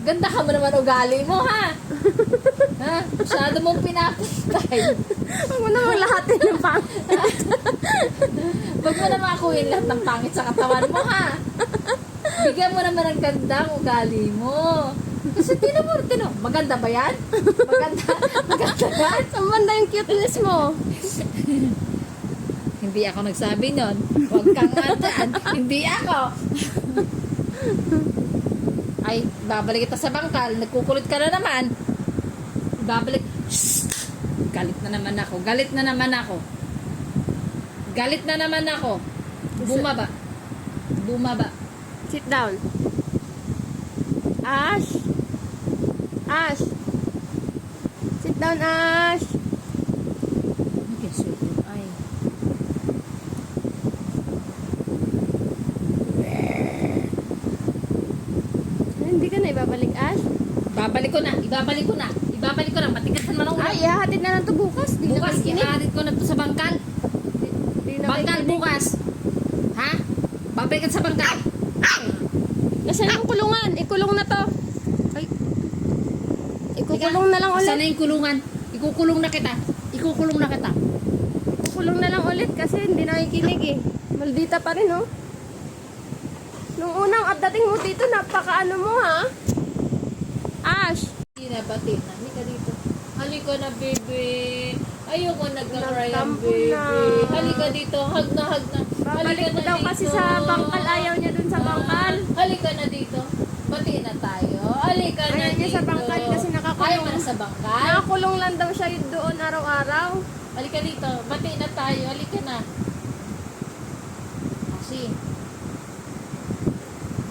Ganda ka mo naman ugali mo, ha? Ha? Masyado mong pinapatay. Huwag mo namang lahatin yung pangit. Huwag mo naman akuin lahat ng pangit sa katawan mo, ha? Bigyan mo naman ng ganda ang ugali mo. Kasi tinan mo, maganda ba yan? Maganda yan? Saan banda yung cuteness mo? Hindi ako nagsabi nun. Huwag kang ataan. Hindi ako. Ay, babalik kita sa bangkal. Nagkukulit ka na naman. Babalik. Shhh! Galit na naman ako. Galit na naman ako. Galit na naman ako. Bumaba. Bumaba. Sit down. Ash. Ash. Sit down, Ash. Okay, sweet. Ay. Hindi ka na ibabalik, Ash? Babalik ko na. Ibabalik ko na. Ibabalik ko na. Matigasan man ako. Ay, ihahatid na lang to bukas. Di Bukas, na kikinig. ihahatid ko na to sa bangkal. Di na Bangkal kikinig. bukas. Ha? Babalik ka sa bangkal. Nasaan yung kulungan? Ikulong na to. Ay. Ikukulong na lang Sana ulit. yung kulungan. Ikukulong na kita. Ikukulong na kita. Ikukulong na lang ulit kasi hindi nakikinig eh. Maldita pa rin, oh. Nung unang at dating mo dito, napaka-ano mo, ha? Ash! Hindi na bati na. Halika dito. Halika na, baby. Ayoko nag-cry ang Nagtampo baby. na. Halika dito. Hug na, hug na. Babalik ko daw kasi sa bangkal. Ayaw niya dun sa bangkal. Halika na dito. Bati na tayo. Halika na Ayaw dito. niya sa bangkal kasi nakakulong. Ayaw mo na sa bangkal? Nakakulong lang daw siya yun doon araw-araw. Halika dito. Bati na tayo. Halika na. Kasi.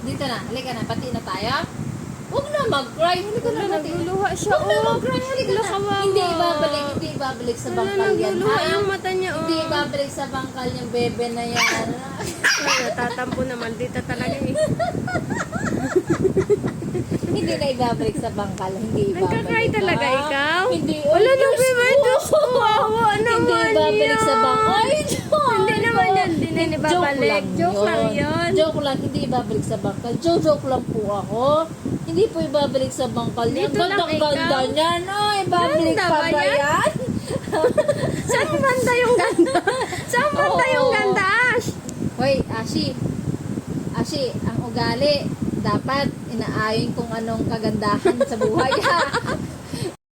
Dito na. Halika na. Bati na tayo. Huwag na mag-cry. Halika na. Wala, Bati na. nagluluha siya. Huwag na mag-cry. Halika Wala, na. kawawa. Hindi ibabalik. Hindi ibabalik sa Wala, bangkal yan. nagluluha Ha? yung mata niya, oh. Hindi ibabalik sa bangkal yung bebe na yan. Ay, natatampo na. Maldita talaga eh. Hindi na ibabalik sa bangkal. Hindi ibabalik. Nagka-cry talaga ha? ikaw? Hindi. Wala Ay, nang Diyos bebe. ko. Diyos ko. Wawa naman Hindi ibabalik sa yan. bangkal. Ay, Diyos Hindi ko. naman yan. Hindi na ibabalik. Joke lang yun. Joke lang. Hindi ibabalik sa bangkal. Joke lang po ako. Hindi po ibabalik sa bangkal. Ang Dito lang ganda ikaw. niyan. Ay, ibabalik Ganda pa ba ba yan? yan? Saan banda yung ganda? Saan banda Oo. yung ganda, Ash? Hoy, Ashi, ang ugali, dapat inaayon kung anong kagandahan sa buhay, ha?